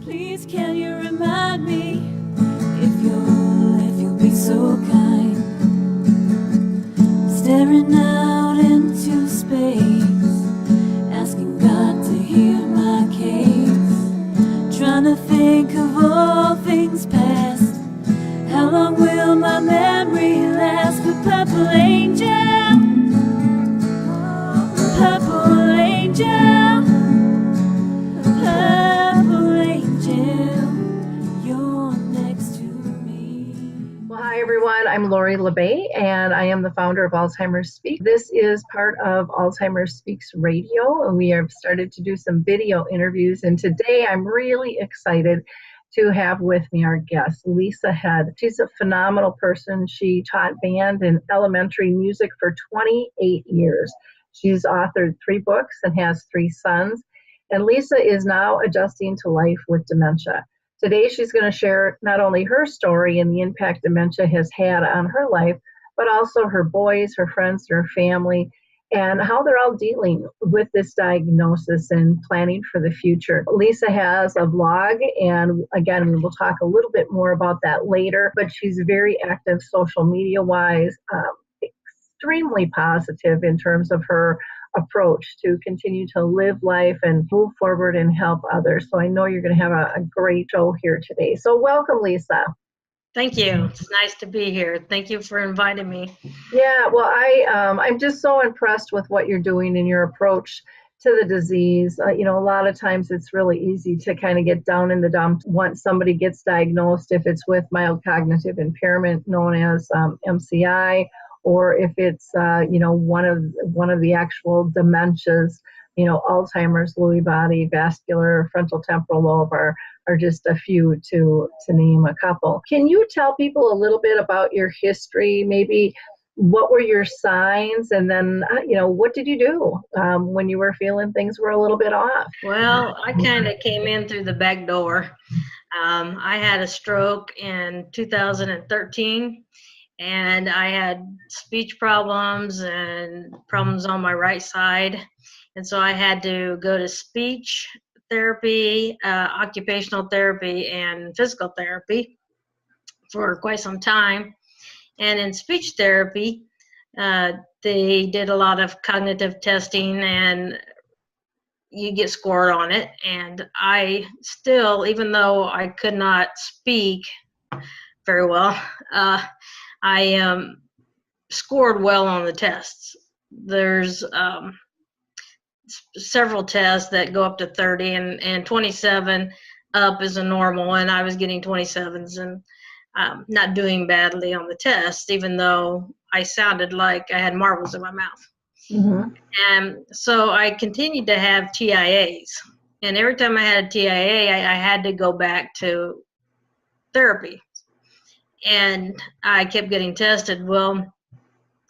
Please can you remind me, if you'll be so kind, staring out into space, asking God to hear my case, trying to think of all things past. How long will my memory last? But purple angel, purple angel, purple angel, you're next to me. Well, hi everyone, I'm Lori LaPaz, and I am the founder of Alzheimer's Speak. This is part of Alzheimer's Speaks Radio, and we have started to do some video interviews, and today I'm really excited to have with me our guest, Lisa Head. She's a phenomenal person. She taught band and elementary music for 28 years. She's authored 3 books and has 3 sons. And Lisa is now adjusting to life with dementia. Today, she's going to share not only her story and the impact dementia has had on her life, but also her boys, her friends, her family, and how they're all dealing with this diagnosis and planning for the future. Lisa has a blog, and again, we will talk a little bit more about that later, but she's very active social media-wise, extremely positive in terms of her approach to continue to live life and move forward and help others. So I know you're going to have a great show here today. So welcome, Lisa. Thank you. It's nice to be here. Thank you for inviting me. Yeah, well, I'm just so impressed with what you're doing and your approach to the disease. A lot of times it's really easy to kind of get down in the dumps once somebody gets diagnosed, if it's with mild cognitive impairment known as MCI, or if it's one of the actual dementias. Alzheimer's, Lewy body, vascular, frontal temporal lobe are just a few to name a couple. Can you tell people a little bit about your history? Maybe what were your signs, and then what did you do when you were feeling things were a little bit off? Well, I kind of came in through the back door. I had a stroke in 2013, and I had speech problems and problems on my right side. And so I had to go to speech therapy, occupational therapy, and physical therapy for quite some time. And in speech therapy, they did a lot of cognitive testing, and you get scored on it. And I still, even though I could not speak very well, I scored well on the tests. There's several tests that go up to 30, and 27 up is a normal, and I was getting 27s and not doing badly on the test, even though I sounded like I had marbles in my mouth. Mm-hmm. And so I continued to have TIAs, and every time I had a TIA, I had to go back to therapy, and I kept getting tested. Well,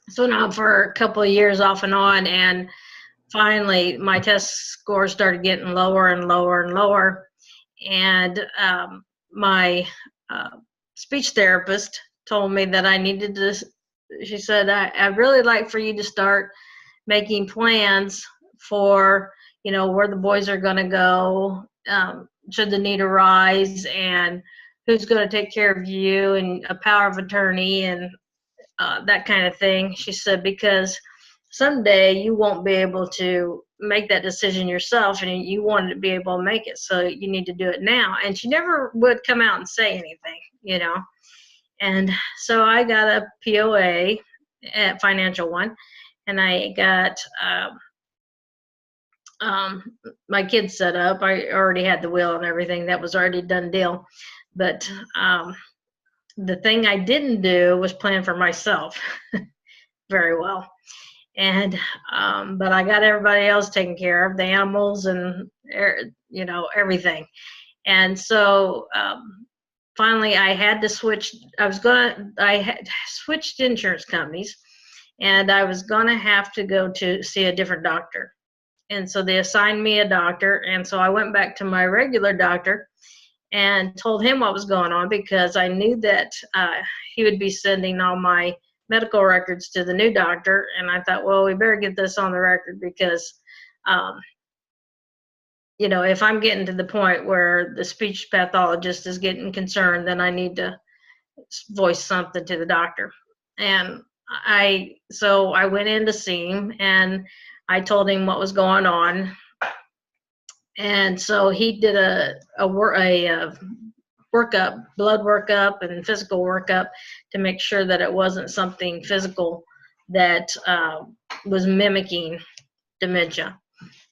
so now for a couple of years off and on, and finally my test scores started getting lower and lower and lower, and my speech therapist told me that I needed to, she said, I'd really like for you to start making plans for, where the boys are going to go, should the need arise, and who's going to take care of you, and a power of attorney, and that kind of thing. She said, because someday you won't be able to make that decision yourself, and you wanted to be able to make it, so you need to do it now. And she never would come out and say anything, And so I got a POA, a financial one, and I got my kids set up. I already had the will and everything. That was already a done deal. But the thing I didn't do was plan for myself very well. And but I got everybody else taken care of, the animals and everything. And so finally I had to switch. I had switched insurance companies, and I was gonna have to go to see a different doctor. And so they assigned me a doctor, and so I went back to my regular doctor and told him what was going on, because I knew that he would be sending all my medical records to the new doctor. And I thought, well, we better get this on the record, because if I'm getting to the point where the speech pathologist is getting concerned, then I need to voice something to the doctor. And so I went in to see him, and I told him what was going on. And so he did a workup, blood workup and physical workup to make sure that it wasn't something physical that was mimicking dementia.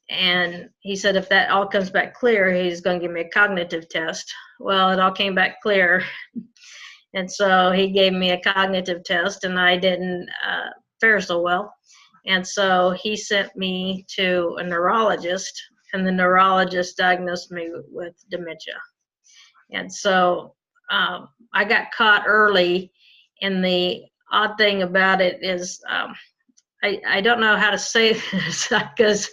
And he said if that all comes back clear, he's going to give me a cognitive test. Well, it all came back clear. And so he gave me a cognitive test, and I didn't fare so well. And so he sent me to a neurologist, and the neurologist diagnosed me with dementia. And so I got caught early, and the odd thing about it is I don't know how to say this because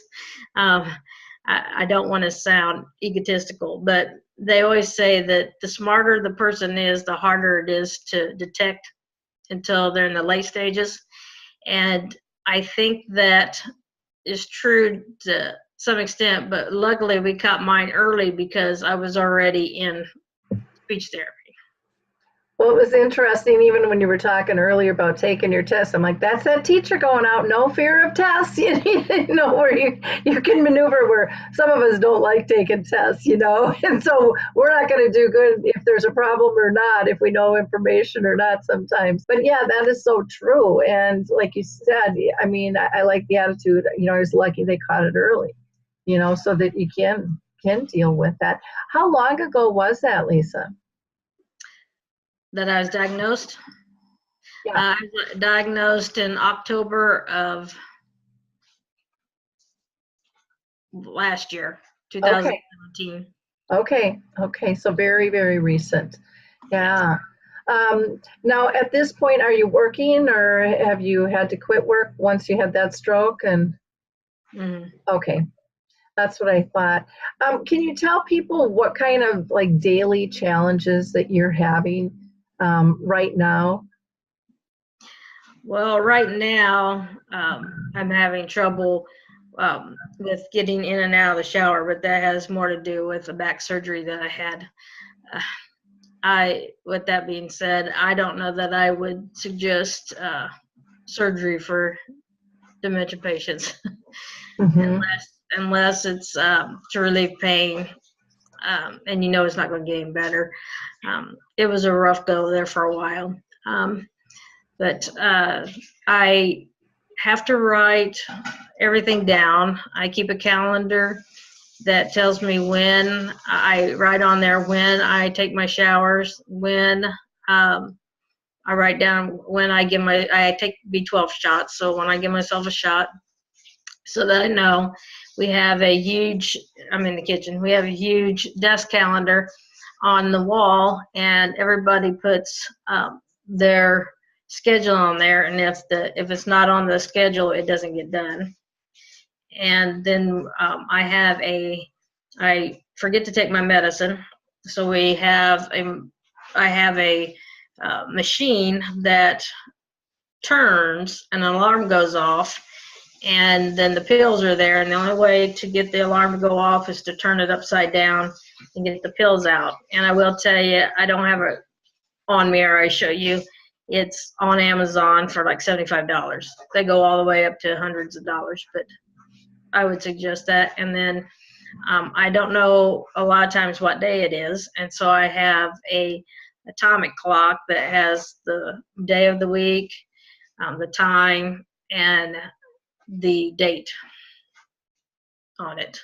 I don't want to sound egotistical, but they always say that the smarter the person is, the harder it is to detect until they're in the late stages. And I think that is true to some extent, but luckily we caught mine early because I was already in speech therapy. Well, it was interesting, even when you were talking earlier about taking your test. I'm like, that's that teacher going out, no fear of tests, where you can maneuver where some of us don't like taking tests, and so we're not going to do good if there's a problem or not, if we know information or not sometimes. But yeah, that is so true. And like you said, I mean, I like the attitude, I was lucky they caught it early, so that you can deal with that. How long ago was that, Lisa? That I was diagnosed? Yeah. I was diagnosed in October of last year, 2017. Okay. So very, very recent. Yeah. Now, at this point, are you working, or have you had to quit work once you had that stroke? And Okay, that's what I thought. Can you tell people what kind of like daily challenges that you're having right now? Well, right now, I'm having trouble with getting in and out of the shower, but that has more to do with the back surgery that I had. With that being said, I don't know that I would suggest surgery for dementia patients Mm-hmm. unless it's to relieve pain, and it's not going to get any better. It was a rough go there for a while. But I have to write everything down. I keep a calendar that tells me when I write on there when I take my showers, when I write down when I take B12 shots. So when I give myself a shot, so that I know. I'm in the kitchen, we have a huge desk calendar on the wall, and everybody puts their schedule on there, and if it's not on the schedule, it doesn't get done. And then I forget to take my medicine, so I have a machine that turns, an alarm goes off, and then the pills are there, and the only way to get the alarm to go off is to turn it upside down and get the pills out. And I will tell you, I don't have it on me, or I show you. It's on Amazon for like $75. They go all the way up to hundreds of dollars, but I would suggest that. And then I don't know a lot of times what day it is, and so I have a atomic clock that has the day of the week, the time, and the date on it.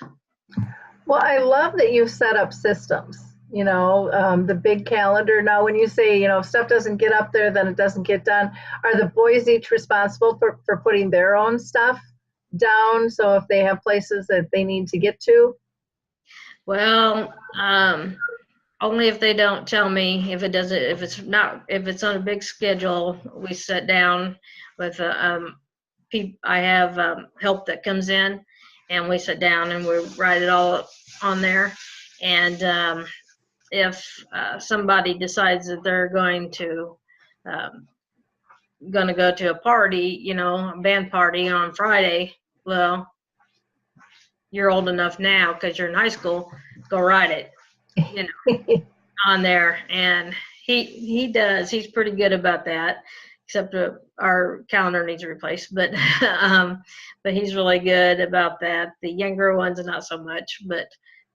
Well, I love that you've set up systems, the big calendar. Now, when you say, if stuff doesn't get up there, then it doesn't get done. Are the boys each responsible for putting their own stuff down? So if they have places that they need to get to? Well, only if they don't tell me. If it's on a big schedule, we sit down with I have help that comes in, and we sit down and we write it all up on there. And if somebody decides that they're going to go to a party, a band party on Friday, well, you're old enough now because you're in high school, go ride it, you know, on there. And he does. He's pretty good about that, except our calendar needs replaced. But but he's really good about that. The younger ones, not so much, but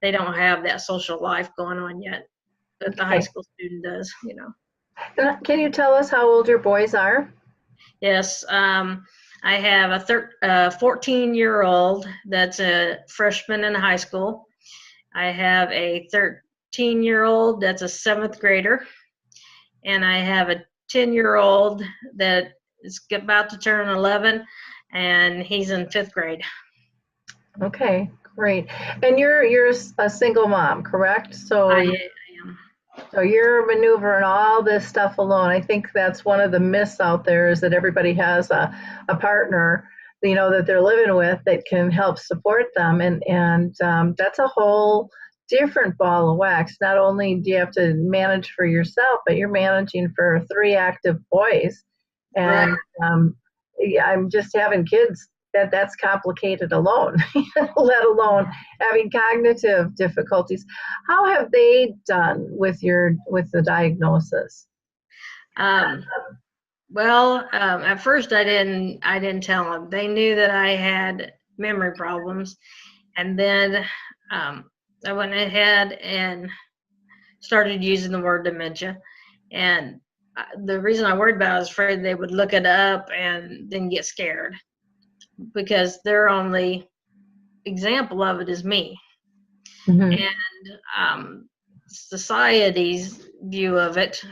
they don't have that social life going on yet. But the high Okay. school student does, you know. Can you tell us how old your boys are? Yes, I have a 14-year-old that's a freshman in high school. I have a 13-year-old that's a seventh grader, and I have a 10-year-old that is about to turn 11, and he's in fifth grade. Okay, great. And you're a single mom, correct? I am. So you're maneuvering all this stuff alone. I think that's one of the myths out there is that everybody has a partner, that they're living with that can help support them. And that's a whole different ball of wax. Not only do you have to manage for yourself, but you're managing for 3 active boys. Right. And yeah, I'm just having kids that's complicated alone, let alone having cognitive difficulties. How have they done with the diagnosis? Well, at first I didn't tell them. They knew that I had memory problems, and then I went ahead and started using the word dementia. And the reason I worried about it, I was afraid they would look it up and then get scared, because their only example of it is me. Mm-hmm. And society's view of it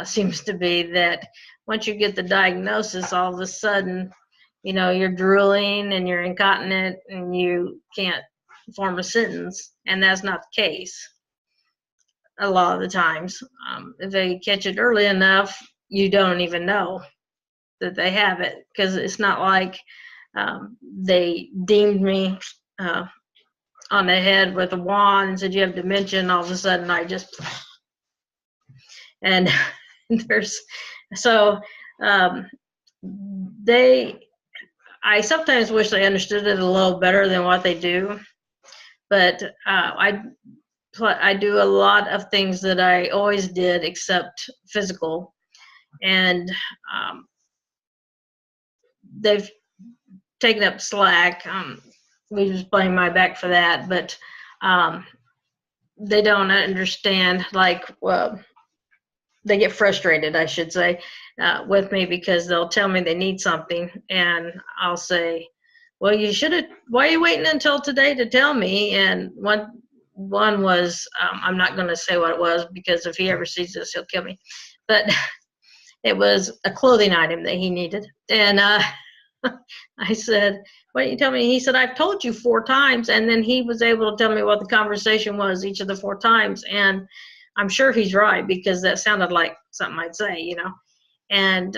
seems to be that once you get the diagnosis, all of a sudden, you're drooling and you're incontinent and you can't form a sentence. And that's not the case a lot of the times. If they catch it early enough, you don't even know that they have it, because it's not like they deemed me on the head with a wand and said you have dementia, and all of a sudden I just and there's so they I sometimes wish they understood it a little better than what they do, but I do a lot of things that I always did except physical, and they've taken up slack. We just blame my back for that, but they don't understand, like, well, they get frustrated, I should say, with me, because they'll tell me they need something, and I'll say, well, you should have, why are you waiting until today to tell me? And one was, I'm not going to say what it was, because if he ever sees this, he'll kill me. But it was a clothing item that he needed. And I said, why don't you tell me? He said, I've told you 4 times. And then he was able to tell me what the conversation was each of the 4 times. And I'm sure he's right, because that sounded like something I'd say, And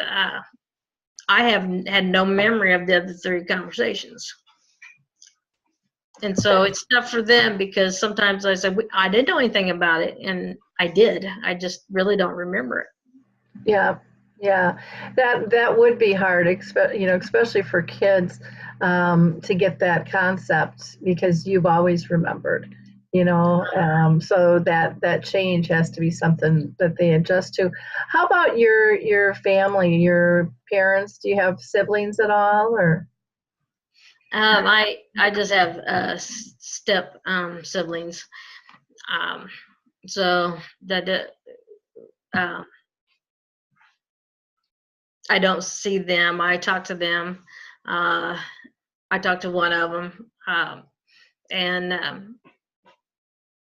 I have had no memory of the other 3 conversations. And so it's tough for them, because sometimes I say, I didn't know anything about it. And I did. I just really don't remember it. Yeah, yeah, that would be hard, especially for kids, to get that concept, because you've always remembered, so that change has to be something that they adjust to. How about your family, your parents? Do you have siblings at all, or? I just have step siblings, so that I don't see them. I talk to them. I talked to one of them, and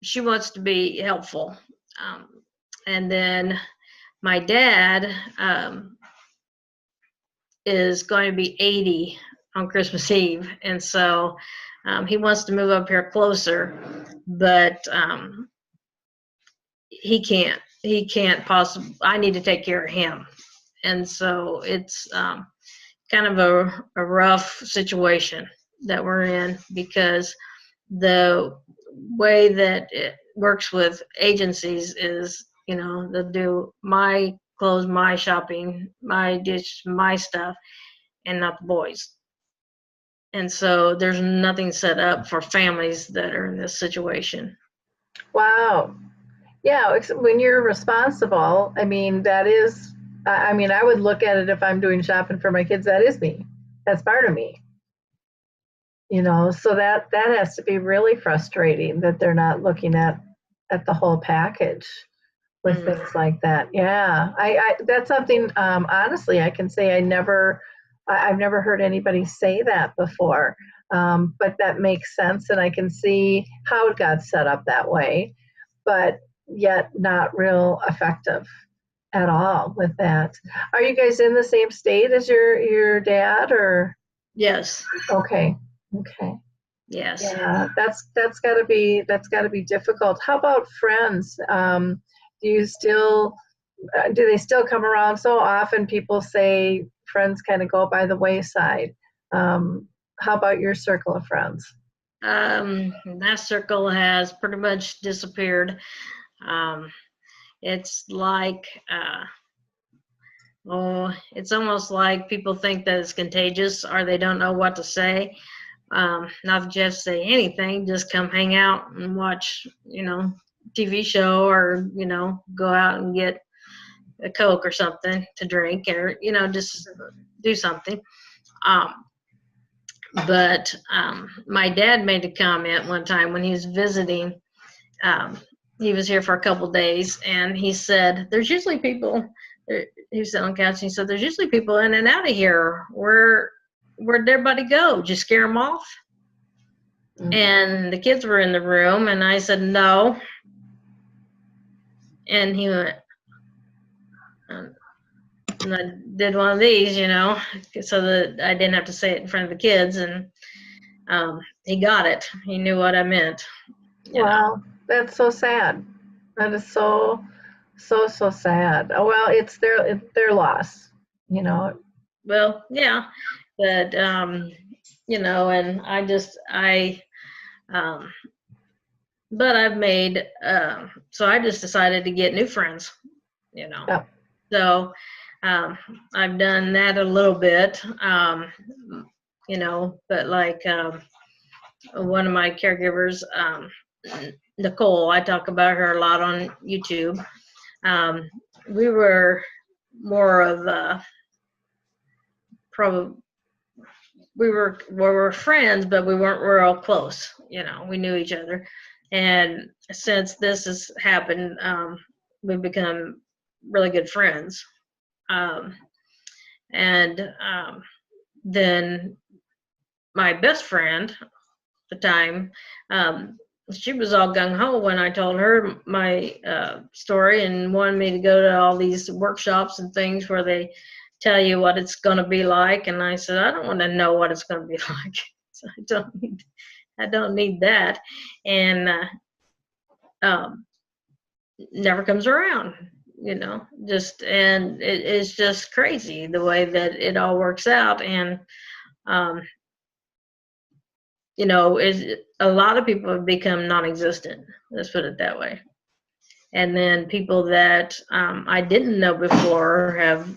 she wants to be helpful. And then my dad is going to be 80 on Christmas Eve, and so he wants to move up here closer, but he can't. He can't possibly. I need to take care of him, and so it's kind of a rough situation that we're in, because the way that it works with agencies is, they'll do my clothes, my shopping, my dish, my stuff, and not the boys. And so there's nothing set up for families that are in this situation. Wow. Yeah, when you're responsible, I mean, that is, I mean, I would look at it if I'm doing shopping for my kids, that is me. That's part of me. So that has to be really frustrating that they're not looking at the whole package with things like that. Yeah, I that's something, honestly, I can say I've never heard anybody say that before. But that makes sense, and I can see how it got set up that way, but yet not real effective at all with that. Are you guys in the same state as your dad, or? Yes. Okay. Yes. Yeah, that's got to be difficult. How about friends? Do they still come around? So often people say friends kind of go by the wayside. How about your circle of friends? That circle has pretty much disappeared. It's like, it's almost like people think that it's contagious, or they don't know what to say. Not just say anything, just come hang out and watch, TV show, or, go out and get a Coke or something to drink, or, just do something. But my dad made a comment one time when he was visiting. He was here for a couple days, and he said, there's usually people, he was sitting on the couch, and he said, there's usually people in and out of here. Where'd everybody go? Just scare them off? Mm-hmm. And the kids were in the room, and I said, no. And he went, and I did one of these, so that I didn't have to say it in front of the kids. And he got it. He knew what I meant. Wow, that's so sad. That is so sad. Oh, well, it's their loss, Well, yeah, but and but I've made so I just decided to get new friends, Yeah. So I've done that a little bit, but like one of my caregivers, Nicole, I talk about her a lot on YouTube. We were more of probably we were friends, but we weren't real close. We knew each other, and since this has happened, we've become really good friends. And then my best friend at the time, she was all gung-ho when I told her my story, and wanted me to go to all these workshops and things where they tell you what it's going to be like. And I said, I don't want to know what it's going to be like. So I don't need that. And never comes around, and it's just crazy the way that it all works out. And a lot of people have become non-existent, let's put it that way. And then people that I didn't know before have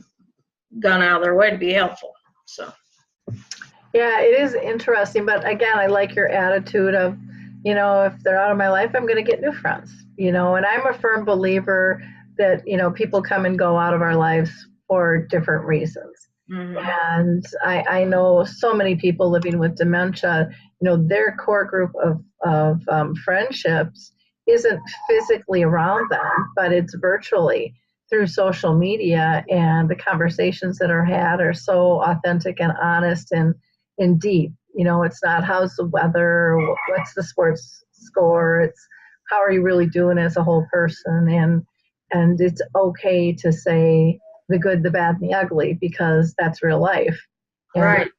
gone out of their way to be helpful. So yeah, it is interesting, but again, I like your attitude of, if they're out of my life, I'm going to get new friends, and I'm a firm believer that, people come and go out of our lives for different reasons. Mm-hmm. And I know so many people living with dementia, their core group of friendships isn't physically around them, but it's virtually through social media, and the conversations that are had are so authentic and honest and deep. It's not how's the weather, what's the sports score. It's how are you really doing as a whole person, and it's okay to say the good, the bad, and the ugly, because that's real life. And right.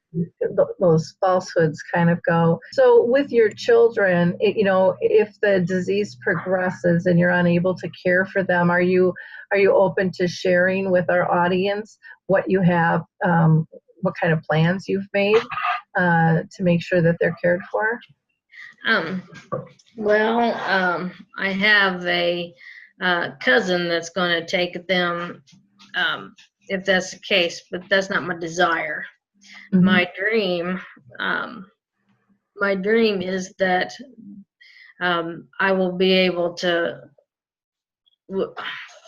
Those falsehoods kind of go. So with your children, if the disease progresses and you're unable to care for them, are you open to sharing with our audience what you have, what kind of plans you've made to make sure that they're cared for? I have a cousin that's going to take them if that's the case, but that's not my desire. Mhm. My dream is that I will be able to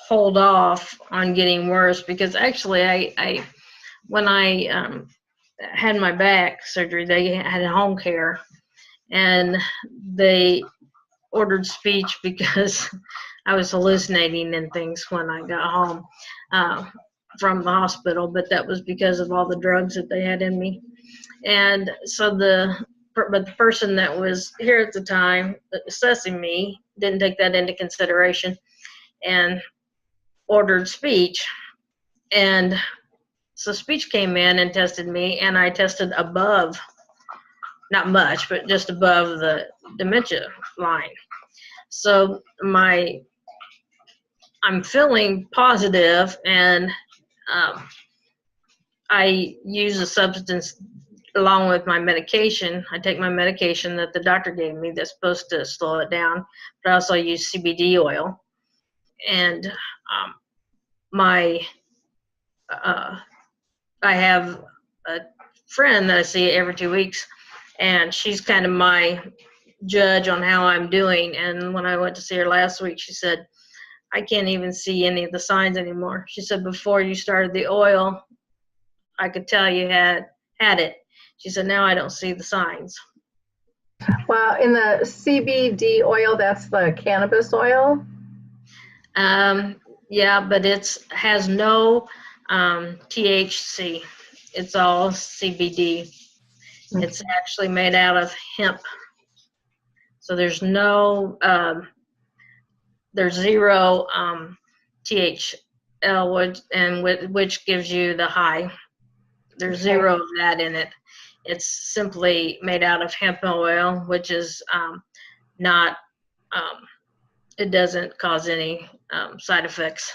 hold off on getting worse, because actually I when I had my back surgery, they had home care, and they ordered speech because I was hallucinating and things when I got home from the hospital, but that was because of all the drugs that they had in me. And so but the person that was here at the time assessing me didn't take that into consideration and ordered speech. And so speech came in and tested me, and I tested above, not much, but just above the dementia line. So I'm feeling positive, and I use a substance along with my medication. I take my medication that the doctor gave me that's supposed to slow it down, but I also use CBD oil. And my I have a friend that I see every 2 weeks, and she's kind of my judge on how I'm doing. And when I went to see her last week, she said, I can't even see any of the signs anymore. She said, before you started the oil, I could tell you had it. She said, now I don't see the signs. Well, in the CBD oil, that's the cannabis oil? Yeah, but it has no THC. It's all CBD. It's actually made out of hemp. So there's zero THL, which gives you the high. There's zero of that in it. It's simply made out of hemp oil, which is not, it doesn't cause any side effects.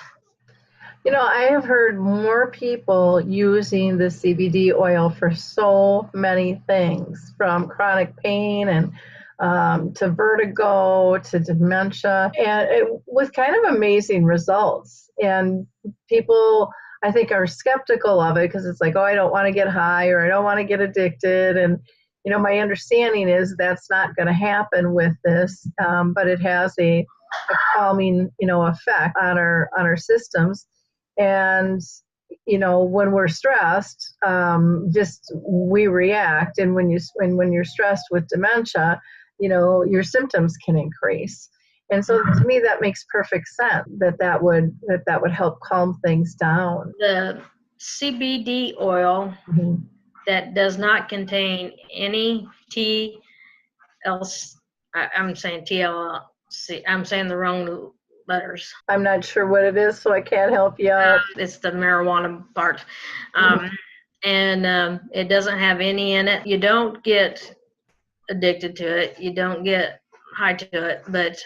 You know, I have heard more people using the CBD oil for so many things, from chronic pain and to vertigo to dementia, and with kind of amazing results. And people, I think, are skeptical of it because it's like, oh, I don't want to get high, or I don't want to get addicted. And you know, my understanding is that's not going to happen with this, but it has a calming, you know, effect on our systems. And you know, when we're stressed, just we react. And when you're stressed with dementia, you know, your symptoms can increase. And so to me, that makes perfect sense that would help calm things down. The CBD oil Mhm. that does not contain any I'm saying TLC. I'm saying the wrong letters. I'm not sure what it is, so I can't help you out. It's the marijuana part. And it doesn't have any in it. You don't get addicted to it. You don't get high to it, but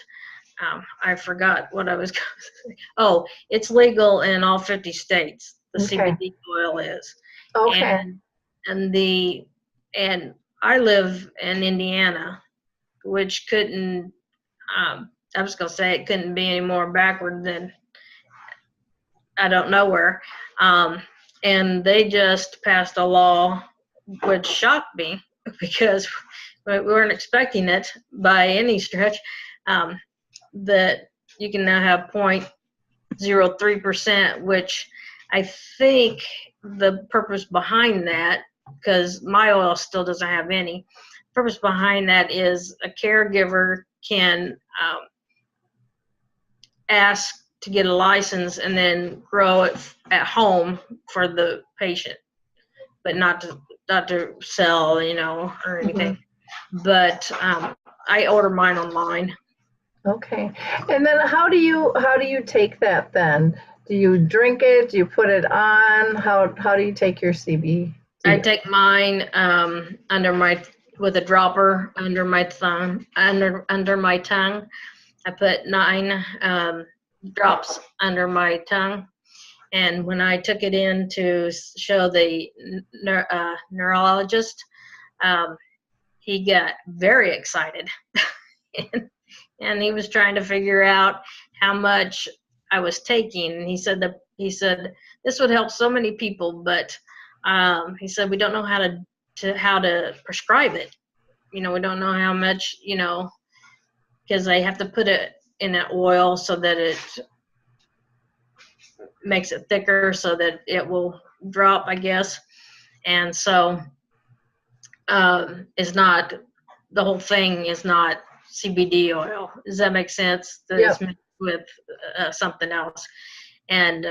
I forgot what I was going to say. Oh, it's legal in all 50 states. The Okay. CBD oil is. Okay. And I live in Indiana, which couldn't, I was going to say it couldn't be any more backward than I don't know where. And they just passed a law which shocked me because we weren't expecting it by any stretch, that you can now have 0.03%, which I think the purpose behind that, because my oil still doesn't have any, purpose behind that is a caregiver can ask to get a license and then grow it at home for the patient, but not to sell, you know, or anything. But I order mine online. Okay. And then how do you take that then? Do you drink it? Do you put it on? How do you take your CBD? I take mine with a dropper under my thumb, under my tongue. I put 9 drops under my tongue. And when I took it in to show the neurologist, he got very excited. And he was trying to figure out how much I was taking. And he said this would help so many people, but He said, we don't know how to prescribe it. We don't know how much, because they have to put it in an oil so that it makes it thicker so that it will drop, I guess. And so it's not, the whole thing is not CBD oil. Does that make sense? That Yep. it's mixed with something else. And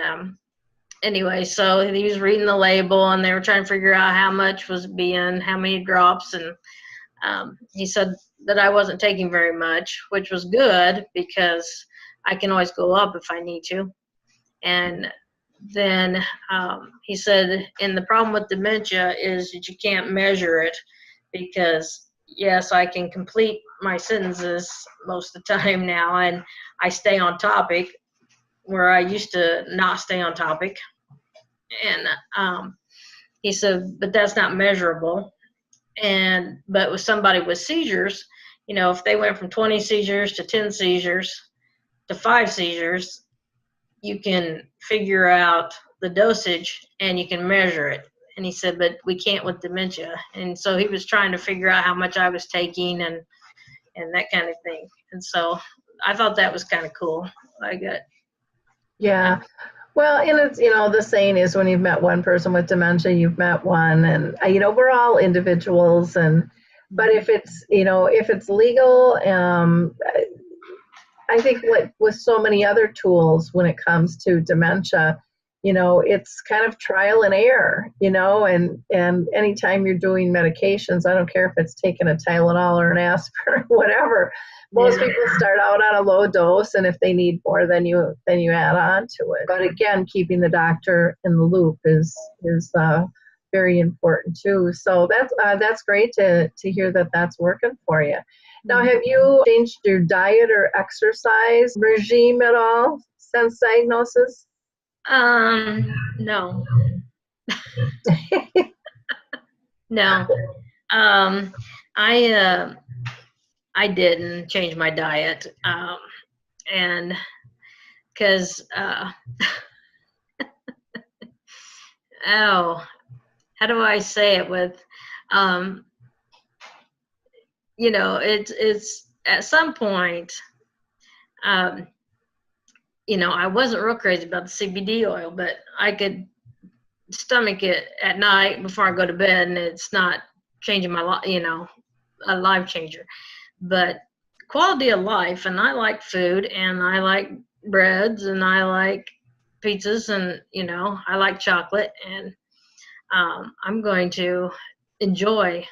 anyway, so he was reading the label and they were trying to figure out how much was being, how many drops. And he said that I wasn't taking very much, which was good because I can always go up if I need to. And then he said, and the problem with dementia is that you can't measure it because, yes, I can complete my sentences most of the time now, and I stay on topic where I used to not stay on topic. And he said, but that's not measurable. But with somebody with seizures, if they went from 20 seizures to 10 seizures to 5 seizures, you can figure out the dosage and you can measure it. And he said, but we can't with dementia. And so he was trying to figure out how much I was taking and that kind of thing. And so I thought that was kind of cool. Yeah. Well, and it's, the saying is when you've met one person with dementia, you've met one. And, we're all individuals. But if it's, if it's legal, I think with so many other tools when it comes to dementia, it's kind of trial and error, and anytime you're doing medications, I don't care if it's taking a Tylenol or an aspirin, whatever. Most people start out on a low dose, and if they need more, then you add on to it. But again, keeping the doctor in the loop is very important too. So that's great to hear that that's working for you. Now, have you changed your diet or exercise regime at all since diagnosis? No. No. I didn't change my diet. And because, how do I say it with, it's at some point, I wasn't real crazy about the CBD oil, but I could stomach it at night before I go to bed, and it's not changing my life, a life changer. But quality of life, and I like food, and I like breads, and I like pizzas, and I like chocolate, and I'm going to enjoy.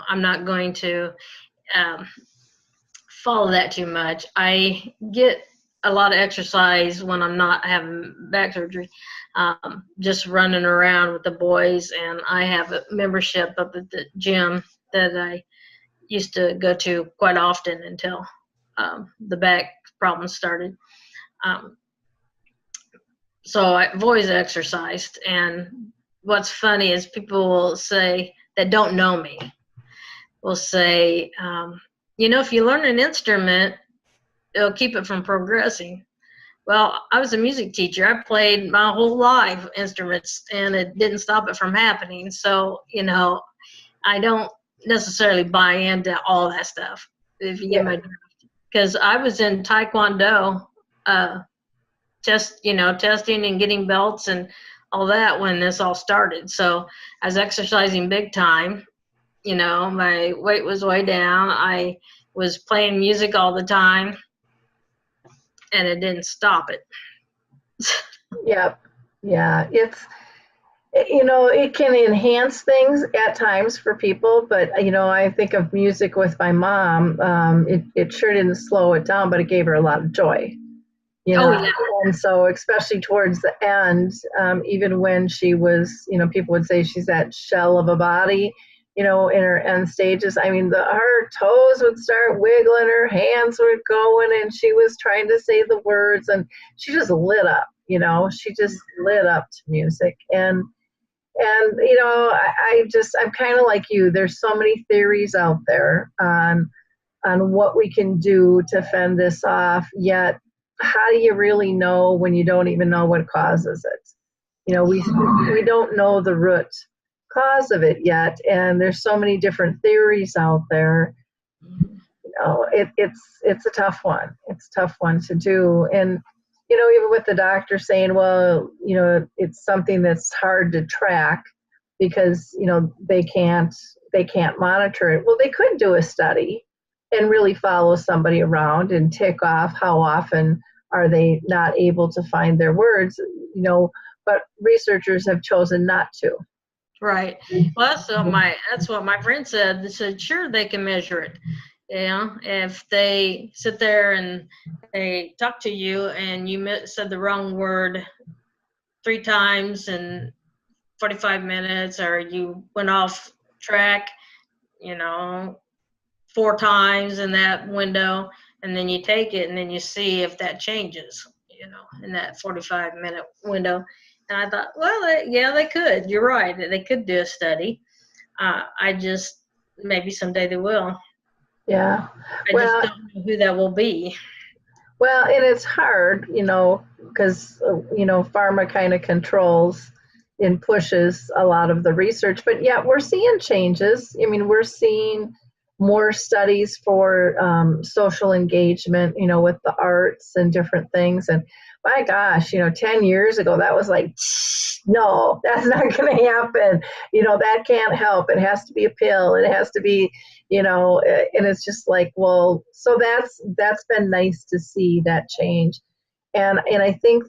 I'm not going to follow that too much. I get a lot of exercise when I'm not having back surgery, just running around with the boys, and I have a membership up at the gym that I used to go to quite often until the back problems started. So I've always exercised, and what's funny is people will say that don't know me will say, if you learn an instrument, it'll keep it from progressing. Well, I was a music teacher. I played my whole life instruments, and it didn't stop it from happening. So, I don't necessarily buy into all that stuff, if you get my drift. Because I was in Taekwondo, testing and getting belts and all that when this all started. So I was exercising big time. My weight was way down. I was playing music all the time, and it didn't stop it. Yep. Yeah. It's, it can enhance things at times for people, but, I think of music with my mom. It sure didn't slow it down, but it gave her a lot of joy. Oh, yeah. And so especially towards the end, even when she was, people would say she's that shell of a body, in her end stages. I mean, her toes would start wiggling, her hands were going, and she was trying to say the words, and she just lit up, she just lit up to music. And I'm kind of like you. There's so many theories out there on what we can do to fend this off, yet how do you really know when you don't even know what causes it? We don't know the root cause of it yet, and there's so many different theories out there. It's a tough one. It's a tough one to do. And even with the doctor saying, well, it's something that's hard to track because they can't monitor it. Well, they could do a study and really follow somebody around and tick off how often are they not able to find their words, but researchers have chosen not to. Right. Well, that's what my friend said. They said, sure, they can measure it. If they sit there and they talk to you and you said the wrong word 3 times in 45 minutes, or you went off track, 4 times in that window, and then you take it and then you see if that changes, in that 45-minute window. And I thought, well, yeah, they could. You're right. They could do a study. Maybe someday they will. Yeah. I just don't know who that will be. Well, and it's hard, because, pharma kind of controls and pushes a lot of the research. But yeah, we're seeing changes. I mean, we're seeing more studies for social engagement, with the arts and different things. And my gosh, 10 years ago, that was like, no, that's not going to happen. That can't help. It has to be a pill. It has to be, and it's just like, well, so that's been nice to see that change. And I think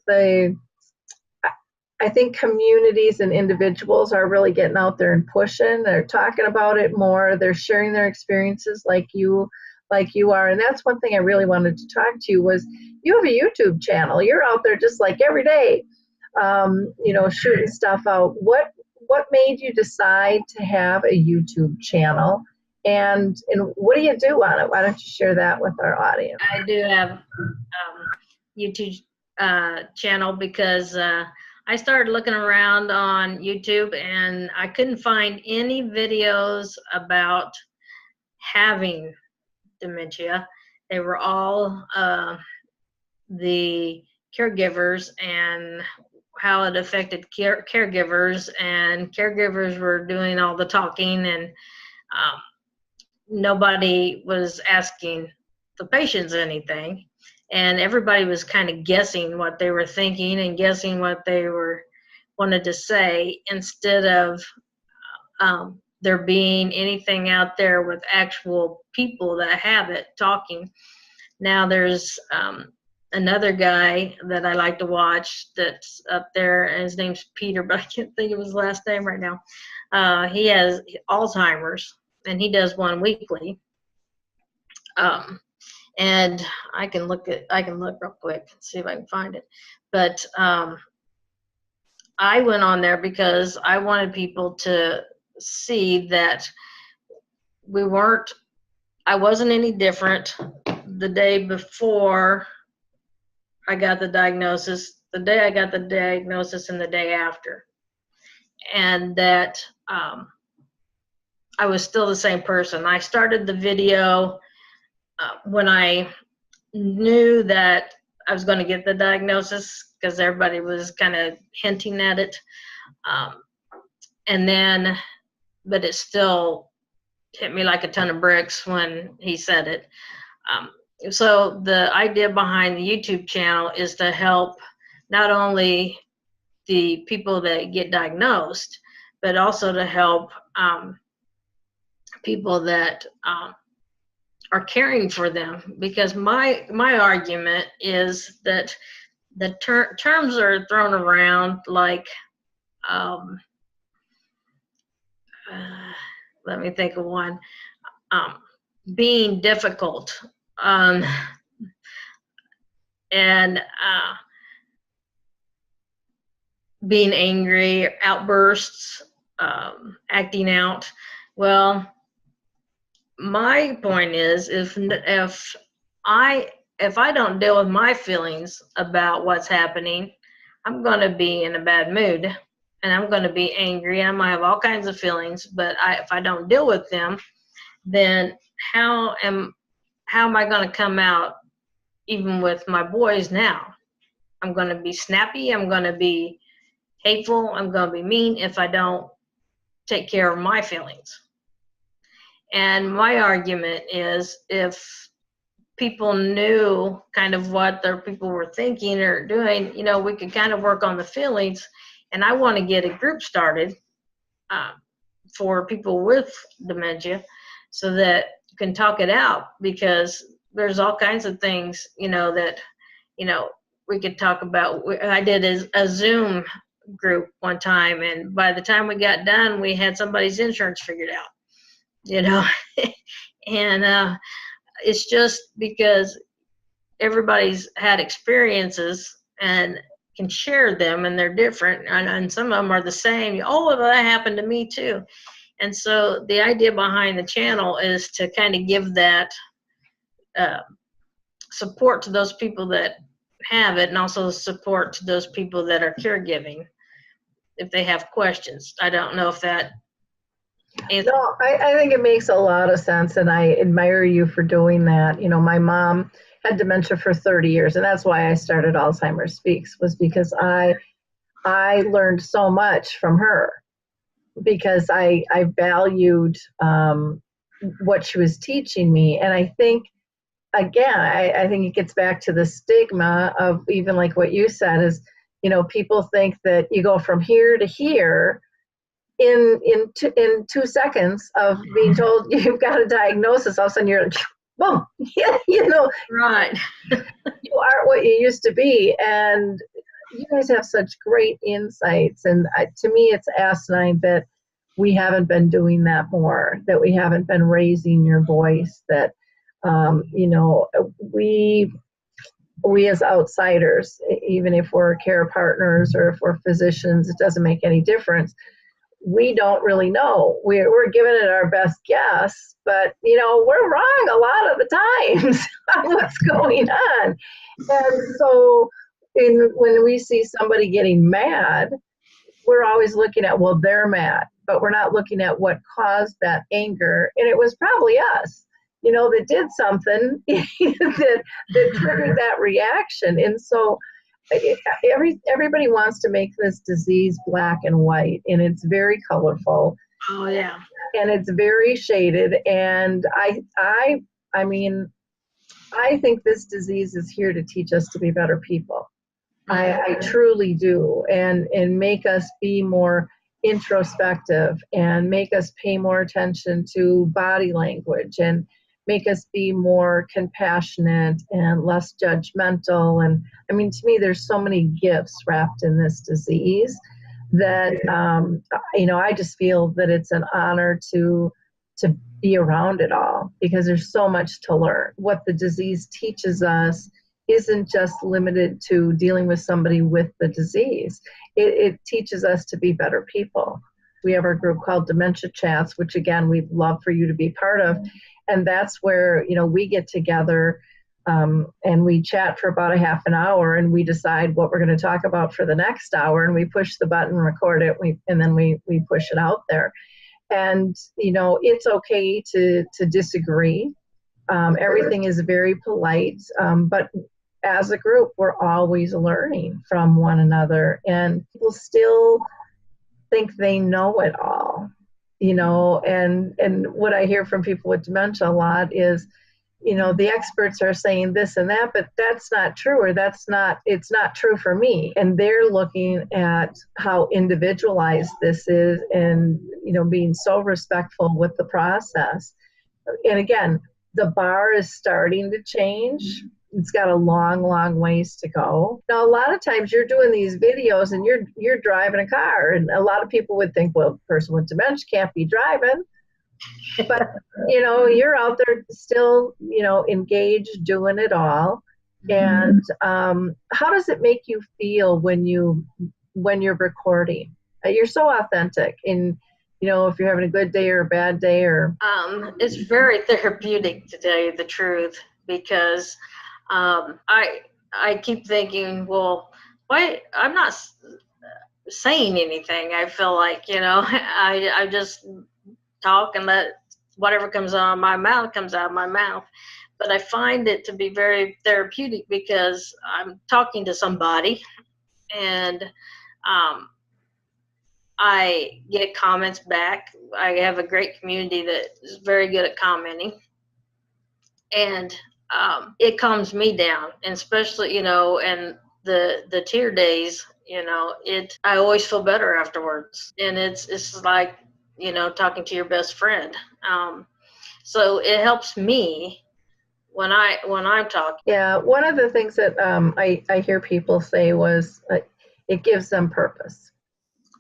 I think communities and individuals are really getting out there and pushing. They're talking about it more. They're sharing their experiences like you are. And that's one thing I really wanted to talk to you was you have a YouTube channel. You're out there just like every day, shooting stuff out. What made you decide to have a YouTube channel? And what do you do on it? Why don't you share that with our audience? I do have YouTube channel because I started looking around on YouTube and I couldn't find any videos about having dementia. They were all the caregivers and how it affected caregivers, and caregivers were doing all the talking, and nobody was asking the patients anything. And everybody was kind of guessing what they were thinking and guessing what they wanted to say, instead of there being anything out there with actual people that have it talking. Now there's another guy that I like to watch that's up there, and his name's Peter, but I can't think of his last name right now. He has Alzheimer's, and he does one weekly. And I can look real quick and see if I can find it. But I went on there because I wanted people to see that I wasn't any different the day before I got the diagnosis, the day I got the diagnosis, and the day after. And that I was still the same person. I started the video when I knew that I was going to get the diagnosis, because everybody was kind of hinting at it. But it still hit me like a ton of bricks when he said it. So the idea behind the YouTube channel is to help not only the people that get diagnosed, but also to help people that are caring for them. Because my argument is that the terms are thrown around like, let me think of one, being difficult, and being angry, outbursts, acting out. Well, my point is, if I don't deal with my feelings about what's happening, I'm going to be in a bad mood, and I'm going to be angry, and I might have all kinds of feelings. But if I don't deal with them, then how am I going to come out? Even with my boys now, I'm going to be snappy. I'm going to be hateful. I'm going to be mean if I don't take care of my feelings. And my argument is, if people knew kind of what their people were thinking or doing, we could kind of work on the feelings. And I want to get a group started for people with dementia so that you can talk it out, because there's all kinds of things, that, we could talk about. I did a Zoom group one time, and by the time we got done, we had somebody's insurance figured out, and it's just because everybody's had experiences and can share them, and they're different, and some of them are the same. Oh, well, that happened to me too. And so the idea behind the channel is to kind of give that support to those people that have it, and also support to those people that are caregiving if they have questions. I don't know if that answers. No, I think it makes a lot of sense, and I admire you for doing that. My mom had dementia for 30 years, and that's why I started Alzheimer's Speaks, was because I learned so much from her, because I valued what she was teaching me. And I think, again, I think it gets back to the stigma of, even like what you said, is, people think that you go from here to here in 2 seconds of being told you've got a diagnosis. All of a sudden you're like, boom, yeah, Right. you aren't what you used to be. And you guys have such great insights. And to me, it's asinine that we haven't been doing that more, that we haven't been raising your voice, that, we as outsiders, even if we're care partners or if we're physicians, it doesn't make any difference. We don't really know. We're giving it our best guess, but we're wrong a lot of the times on what's going on. And so when we see somebody getting mad, we're always looking at, well, they're mad, but we're not looking at what caused that anger. And it was probably us, that did something that triggered that reaction. And so everybody wants to make this disease black and white, and it's very colorful. Oh yeah. And it's very shaded. And I think this disease is here to teach us to be better people. I truly do, and make us be more introspective, and make us pay more attention to body language, and make us be more compassionate and less judgmental. And to me, there's so many gifts wrapped in this disease that, I just feel that it's an honor to be around it all, because there's so much to learn. What the disease teaches us isn't just limited to dealing with somebody with the disease. It teaches us to be better people. We have our group called Dementia Chats, which again, we'd love for you to be part of. And that's where, we get together and we chat for about a half an hour, and we decide what we're going to talk about for the next hour, and we push the button, record it, and then we push it out there. And, it's okay to disagree. Everything is very polite, but as a group, we're always learning from one another, and people still think they know it all, and what I hear from people with dementia a lot is, the experts are saying this and that, but that's not true, or it's not true for me. And they're looking at how individualized this is, and, being so respectful with the process. And again, the bar is starting to change. It's got a long, long ways to go. Now, a lot of times you're doing these videos and you're driving a car, and a lot of people would think, well, a person with dementia can't be driving. But, you're out there still, engaged, doing it all. And how does it make you feel when you're recording? You're so authentic, and, if you're having a good day or a bad day, or it's very therapeutic, to tell you the truth, because I keep thinking, well, why I'm not saying anything. I feel like, I just talk and let whatever comes out of my mouth comes out of my mouth. But I find it to be very therapeutic, because I'm talking to somebody, and I get comments back. I have a great community that is very good at commenting, and it calms me down. And especially, and the tear days, I always feel better afterwards, and it's like talking to your best friend. So it helps me when I'm talking. Yeah, one of the things that I hear people say was it gives them purpose,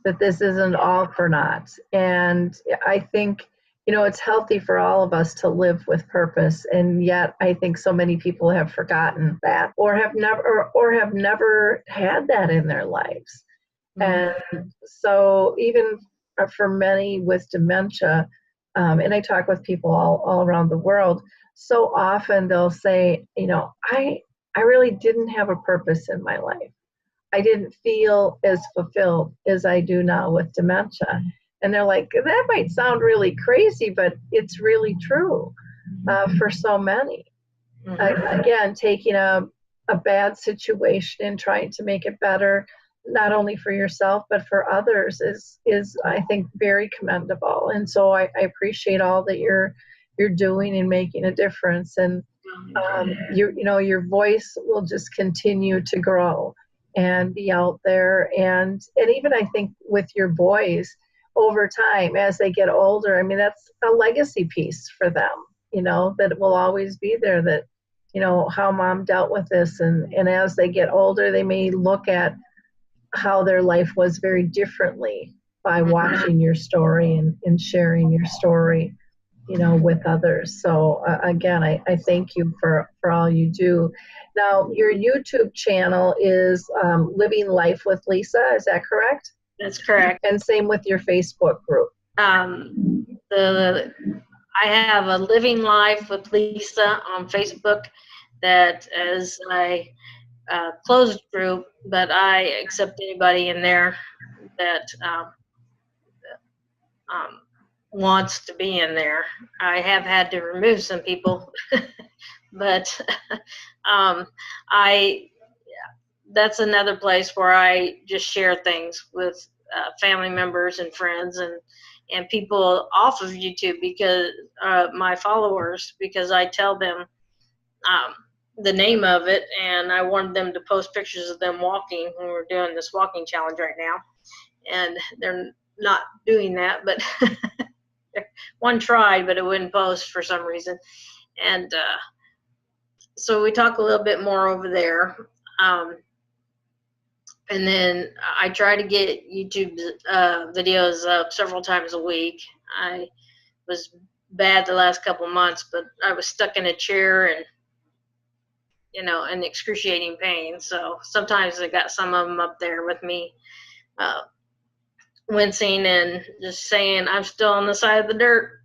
that this isn't all for naught. And I think, it's healthy for all of us to live with purpose. And yet I think so many people have forgotten that, or have never had that in their lives. And so even for many with dementia, and I talk with people all around the world, so often they'll say, I really didn't have a purpose in my life. I didn't feel as fulfilled as I do now with dementia. And they're like, that might sound really crazy, but it's really true for so many. Again, taking a bad situation and trying to make it better, not only for yourself, but for others is I think, very commendable. And so I appreciate all that you're doing and making a difference. And your voice will just continue to grow and be out there. And even I think with your boys over time, as they get older, I mean, that's a legacy piece for them, that will always be there, that, how mom dealt with this. And as they get older, they may look at how their life was very differently by watching your story and sharing your story, with others. So again, I thank you for all you do. Now, your YouTube channel is Living Life with Lisa. Is that correct? That's correct. And same with your Facebook group. I have a Living Life with Lisa on Facebook that is a closed group, but I accept anybody in there that wants to be in there. I have had to remove some people, but that's another place where I just share things with family members and friends and people off of YouTube, because my followers, because I tell them the name of it, and I wanted them to post pictures of them walking when we're doing this walking challenge right now, and they're not doing that, but one tried, but it wouldn't post for some reason. And so we talk a little bit more over there. And then I try to get YouTube videos up several times a week. I was bad the last couple months, but I was stuck in a chair and, in excruciating pain. So sometimes I got some of them up there with me wincing and just saying, I'm still on the side of the dirt,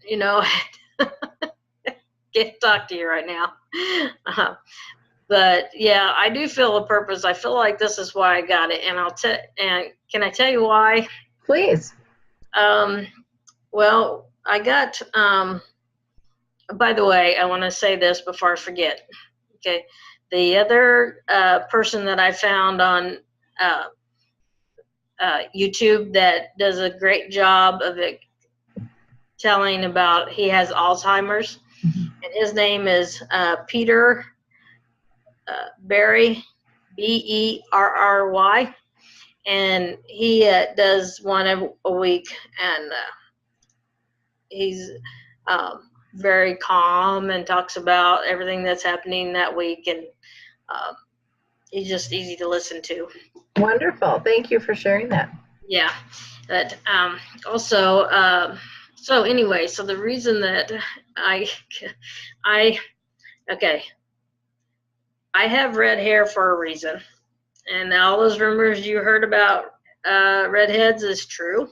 Can't talk to you right now. But yeah, I do feel a purpose. I feel like this is why I got it, and can I tell you why? Please. Well, I got. By the way, I want to say this before I forget. Okay, the other person that I found on YouTube that does a great job of it, telling about, he has Alzheimer's, and his name is Peter Berry, Berry, and he does one a week, and he's very calm and talks about everything that's happening that week, and he's just easy to listen to. Wonderful. Thank you for sharing that. Yeah, but also, so anyway, so the reason that I have red hair for a reason, and all those rumors you heard about redheads is true.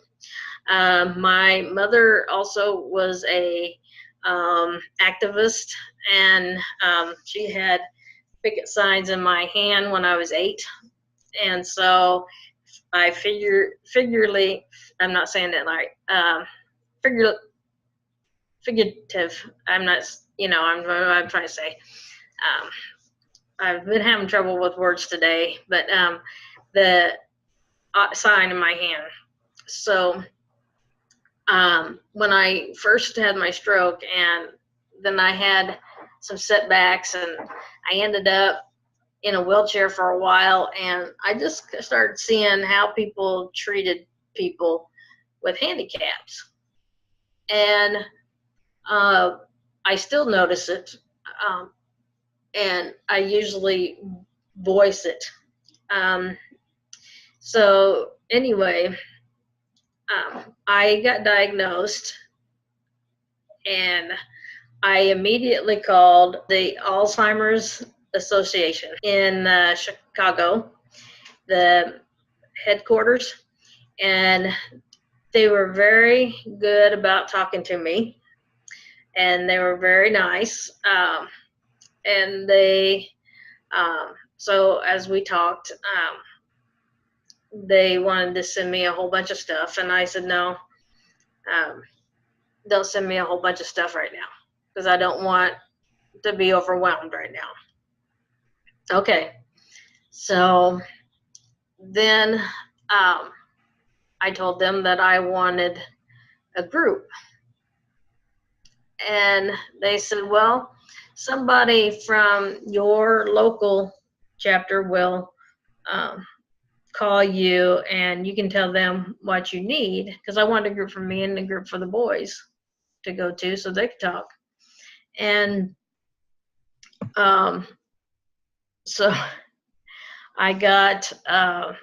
My mother also was a activist, and she had picket signs in my hand when I was 8, and so I figuratively, I'm not saying that right, figurative. I'm not, I'm trying to say. I've been having trouble with words today, but the sign in my hand. So when I first had my stroke, and then I had some setbacks, and I ended up in a wheelchair for a while, and I just started seeing how people treated people with handicaps. And I still notice it, and I usually voice it. Um, so anyway, I got diagnosed, and I immediately called the Alzheimer's Association in Chicago, the headquarters, and they were very good about talking to me, and they were very nice. And they, so as we talked, they wanted to send me a whole bunch of stuff, and I said no, don't send me a whole bunch of stuff right now, because I don't want to be overwhelmed right now. Okay, so then I told them that I wanted a group, and they said, well, somebody from your local chapter will call you, and you can tell them what you need, because I wanted a group for me and a group for the boys to go to so they could talk. And so I got a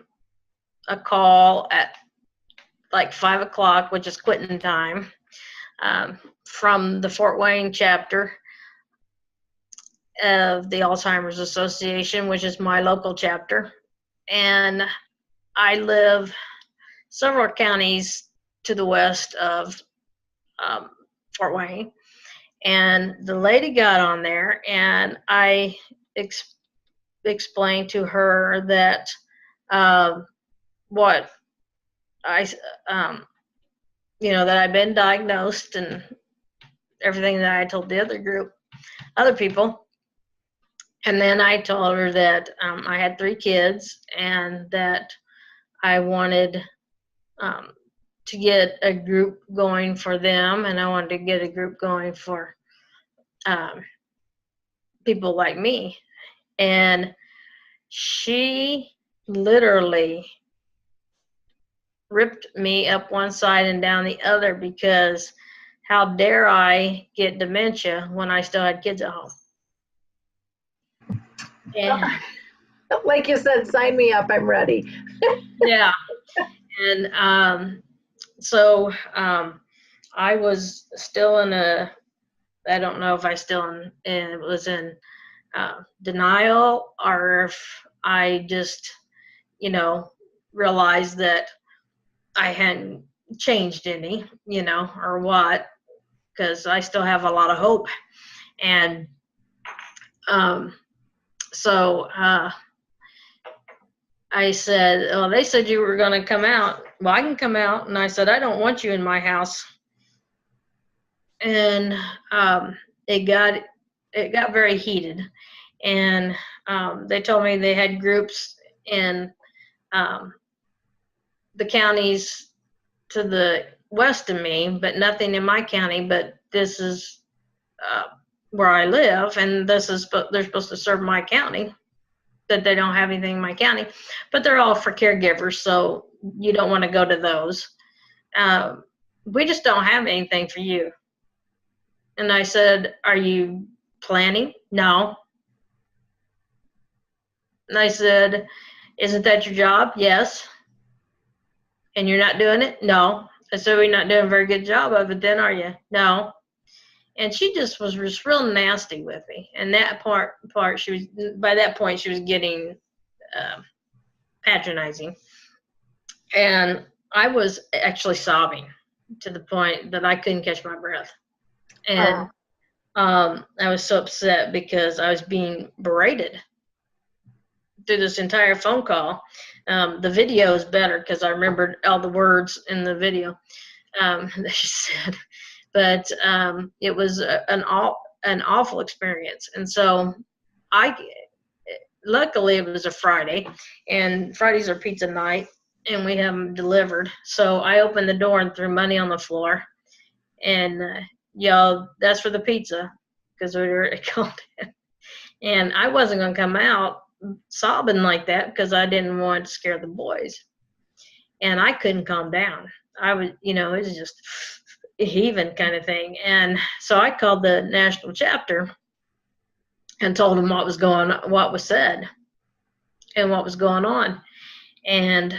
call at like 5 o'clock, which is quitting time, from the Fort Wayne chapter of the Alzheimer's Association, which is my local chapter. And I live several counties to the west of Fort Wayne. And the lady got on there, and I explained to her that what I, that I've been diagnosed and everything that I told the other people. And then I told her that I had 3 kids, and that I wanted to get a group going for them, and I wanted to get a group going for people like me. And she literally ripped me up one side and down the other, because how dare I get dementia when I still had kids at home? And Like you said, sign me up, I'm ready. yeah, and so I was still in I don't know if I still was in denial, or if I just, realized that I hadn't changed any, or what, because I still have a lot of hope. And so I said, well, they said you were going to come out. Well, I can come out. And I said, I don't want you in my house. And it got very heated. And they told me they had groups in the counties to the west of me, but nothing in my county. But this is where I live, and they're supposed to serve my county. That they don't have anything in my county, but they're all for caregivers, so you don't want to go to those. We just don't have anything for you. And I said, are you planning? No. And I said, isn't that your job? Yes. And you're not doing it? No. I said, we're not doing a very good job of it then, are you? No. And she just was real nasty with me. And that part by that point, she was getting patronizing. And I was actually sobbing to the point that I couldn't catch my breath. And I was so upset because I was being berated through this entire phone call. The video is better because I remembered all the words in the video that she said. But it was an awful experience. And so luckily it was a Friday, and Fridays are pizza night. and we have them delivered. So I opened the door and threw money on the floor and yelled, "That's for the pizza," because we were called in. And I wasn't going to come out sobbing like that because I didn't want to scare the boys. And I couldn't calm down. I was, it was just heaving kind of thing. And so I called the national chapter and told them what was said and what was going on. And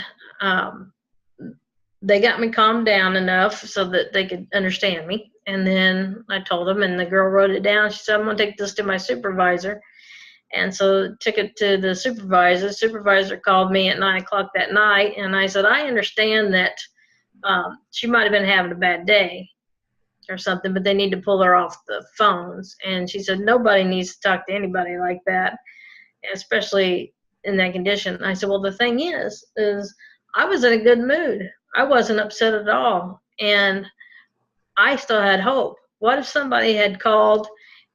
they got me calmed down enough so that they could understand me. And then I told them, and the girl wrote it down. She said, "I'm going to take this to my supervisor." And so took it to the supervisor. The supervisor called me at 9 o'clock that night, and I said, "I understand that she might have been having a bad day or something, but they need to pull her off the phones." And she said, "Nobody needs to talk to anybody like that, especially in that condition." I said, "Well, the thing is I was in a good mood. I wasn't upset at all, and I still had hope. What if somebody had called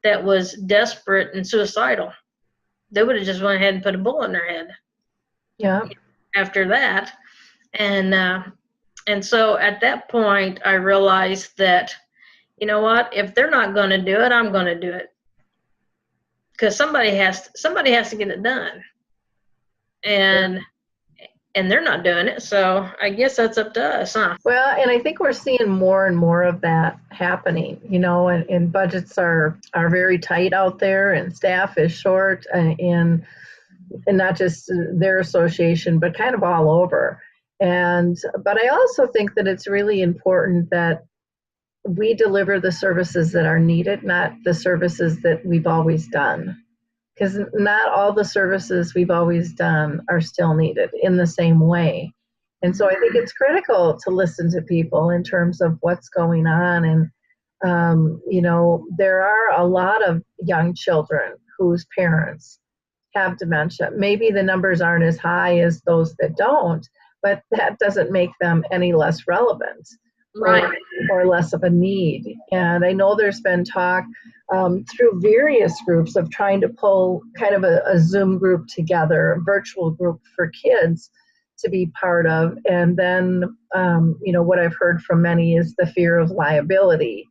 that was desperate and suicidal? They would have just went ahead and put a bullet in their head." Yeah. After that, and so at that point, I realized that, you know what? If they're not going to do it, I'm going to do it, because somebody has to get it done, and they're not doing it. So I guess that's up to us, huh? Well, and I think we're seeing more and more of that happening, and budgets are very tight out there, and staff is short, and not just their association, but kind of all over. But I also think that it's really important that we deliver the services that are needed, not the services that we've always done. Because not all the services we've always done are still needed in the same way. And so I think it's critical to listen to people in terms of what's going on. And, there are a lot of young children whose parents have dementia. Maybe the numbers aren't as high as those that don't, but that doesn't make them any less relevant. Right. Or less of a need. And I know there's been talk through various groups of trying to pull kind of a Zoom group together, a virtual group for kids to be part of. And then, what I've heard from many is the fear of liability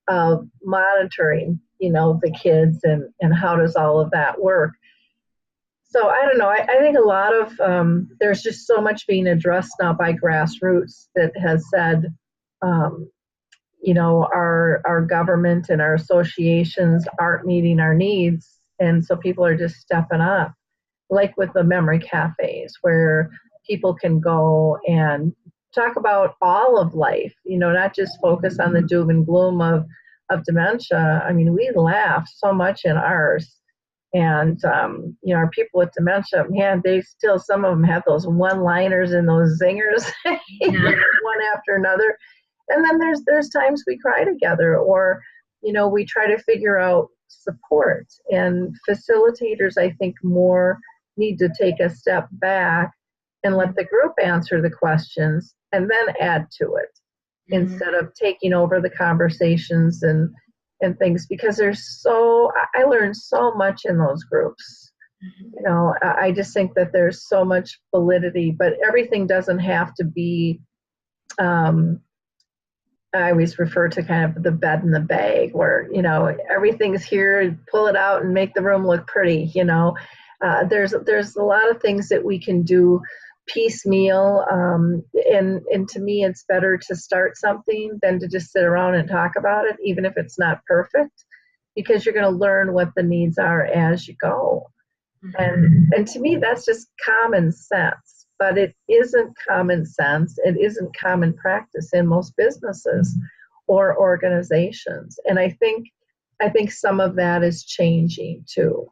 of monitoring, the kids and how does all of that work. So I don't know. I think a lot of there's just so much being addressed now by grassroots that has said, our government and our associations aren't meeting our needs, and so people are just stepping up, like with the memory cafes where people can go and talk about all of life, not just focus on the doom and gloom of dementia. I mean, we laugh so much in ours. And, our people with dementia, man, some of them have those one-liners and those zingers, one after another. And then there's times we cry together, or, we try to figure out support. And facilitators, I think, more need to take a step back and let the group answer the questions and then add to it, instead of taking over the conversations and things, because I learned so much in those groups. I just think that there's so much validity, but everything doesn't have to be, I always refer to kind of the bed in the bag where, everything's here, pull it out and make the room look pretty. There's a lot of things that we can do piecemeal. And to me, it's better to start something than to just sit around and talk about it, even if it's not perfect, because you're going to learn what the needs are as you go. And to me, that's just common sense, but it isn't common sense. It isn't common practice in most businesses or organizations. And I think some of that is changing too.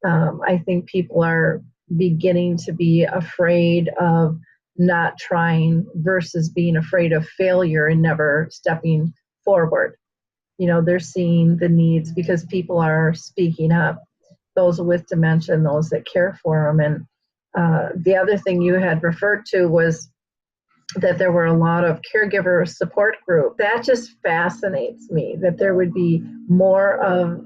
I think people are beginning to be afraid of not trying versus being afraid of failure and never stepping forward. They're seeing the needs because people are speaking up, those with dementia and those that care for them. And the other thing you had referred to was that there were a lot of caregiver support groups. That just fascinates me, that there would be more of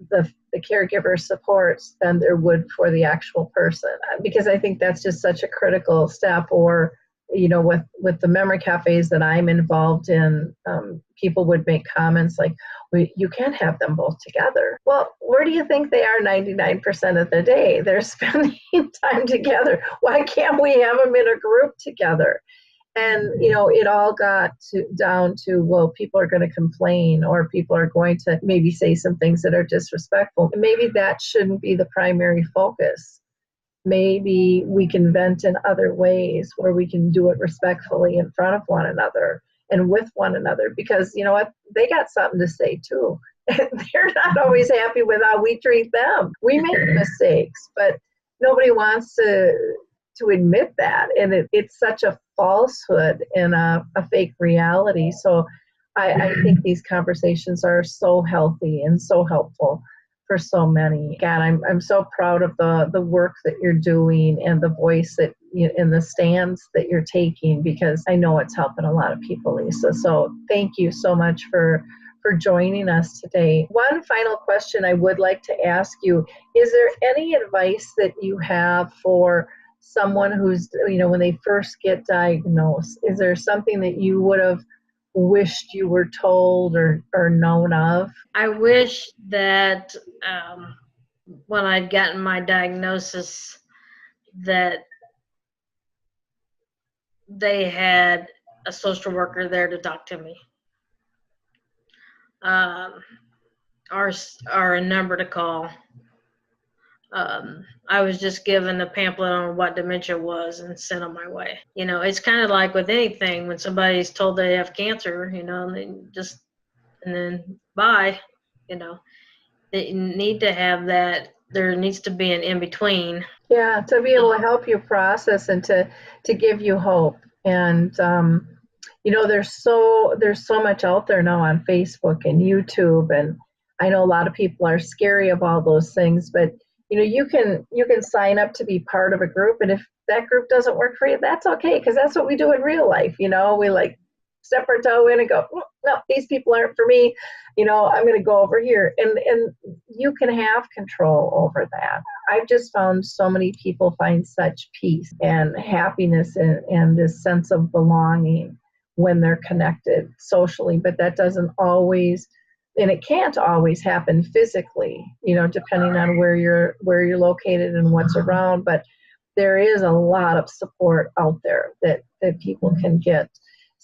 the caregiver supports than there would for the actual person, because I think that's just such a critical step, or with the memory cafes that I'm involved in, people would make comments like, you can't have them both together. Well, where do you think they are 99% of the day? They're spending time together. Why can't we have them in a group together? And, it all got down to, well, people are going to complain, or people are going to maybe say some things that are disrespectful. And maybe that shouldn't be the primary focus. Maybe we can vent in other ways where we can do it respectfully in front of one another and with one another, because you know what? They got something to say too. They're not always happy with how we treat them. We make mistakes, but nobody wants to admit that. And it's such a falsehood and a fake reality. So I think these conversations are so healthy and so helpful for so many. Again, I'm so proud of the work that you're doing and the voice that and the stands that you're taking, because I know it's helping a lot of people, Lisa. So thank you so much for joining us today. One final question I would like to ask you: is there any advice that you have for someone who's, when they first get diagnosed? Is there something that you would have wished you were told or known of? I wish that when I'd gotten my diagnosis, that they had a social worker there to talk to me, or a number to call. I was just given a pamphlet on what dementia was and sent on my way. It's kind of like with anything, when somebody's told they have cancer, and then bye. They need to have that. There needs to be an in-between. Yeah, to be able to help you process and to give you hope. And there's so much out there now on Facebook and YouTube, and I know a lot of people are scary of all those things, but you can sign up to be part of a group, and if that group doesn't work for you, that's okay, because that's what we do in real life. We like step our toe in and go, no, these people aren't for me. I'm going to go over here, and you can have control over that. I've just found so many people find such peace and happiness and this sense of belonging when they're connected socially, but that doesn't always, and it can't always happen physically, depending on where you're located and what's around. But there is a lot of support out there that people can get.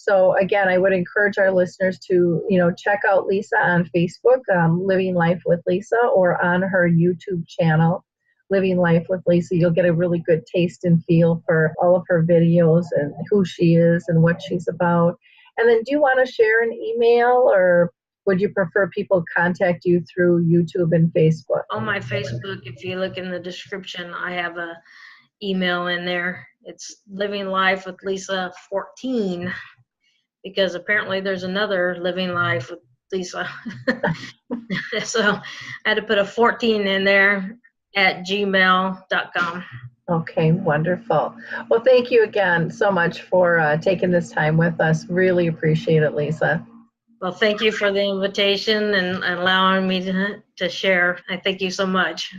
So again, I would encourage our listeners to, check out Lisa on Facebook, Living Life with Lisa, or on her YouTube channel, Living Life with Lisa. You'll get a really good taste and feel for all of her videos and who she is and what she's about. And then, do you want to share an email, or would you prefer people contact you through YouTube and Facebook? On my Facebook, if you look in the description, I have a email in there. It's Living Life with Lisa 14, because apparently there's another Living Life with Lisa. So I had to put a 14 in there at gmail.com. Okay, wonderful. Well, thank you again so much for taking this time with us. Really appreciate it, Lisa. Well, thank you for the invitation and allowing me to share. I thank you so much.